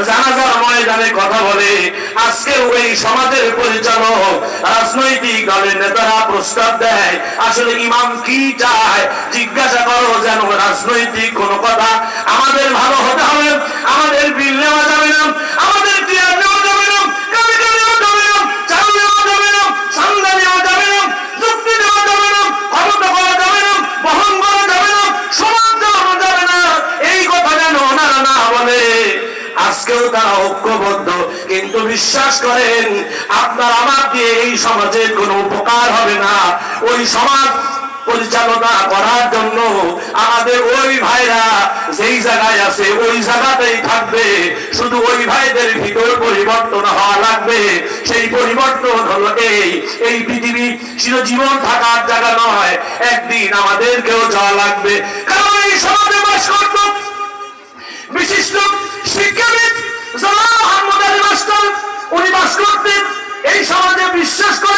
জানাজার ময়দানে কথা বলে। আজকে ওই সমাজের পরিচালক রাজনৈতিক দলের নেতারা প্রস্তাব দেয়, আসলে ইমাম কি চায় জিজ্ঞাসা করো, যেন রাজনৈতিক কোন কথা আমাদের ভালো হতে হবে, আমাদের বিল নেওয়া যাবে না, আমাদের টিয়ার নেওয়া যাবে না, কাবিলা নেওয়া যাবে না, চাল নেওয়া যাবে না, সান্দা নেওয়া যাবে না, যুক্তি নেওয়া যাবে না, ক্ষমতা করা যাবে না, বহন করা যাবে না, সমাজ চালানো যাবে না, এই কথা যেন ওনারা না বলে। আজকেও তারা ঐক্যবদ্ধ, কিন্তু বিশ্বাস করেন আপনার আমার দিয়ে এই সমাজের কোনো উপকার হবে না। ওই সমাজ পরিচালনা করার জন্য আমাদের ওই ভাইরা যেই জায়গায় আছে ওই জায়গাতেই থাকবে, শুধু ওই ভাইদের ভিতর পরিবর্তন হওয়া লাগবে। সেই পরিবর্তন হলো এই পৃথিবী চিরজীবন থাকার জায়গা নয়, একদিন আমাদেরকেও যাওয়া লাগবে। কারণ এই সমাজে বাস করত বিশিষ্ট শিক্ষাবিদ জনাব মোহাম্মদ আলী মাস্টার, উনি বাস করতেন এই সমাজে। বিশ্বাস করে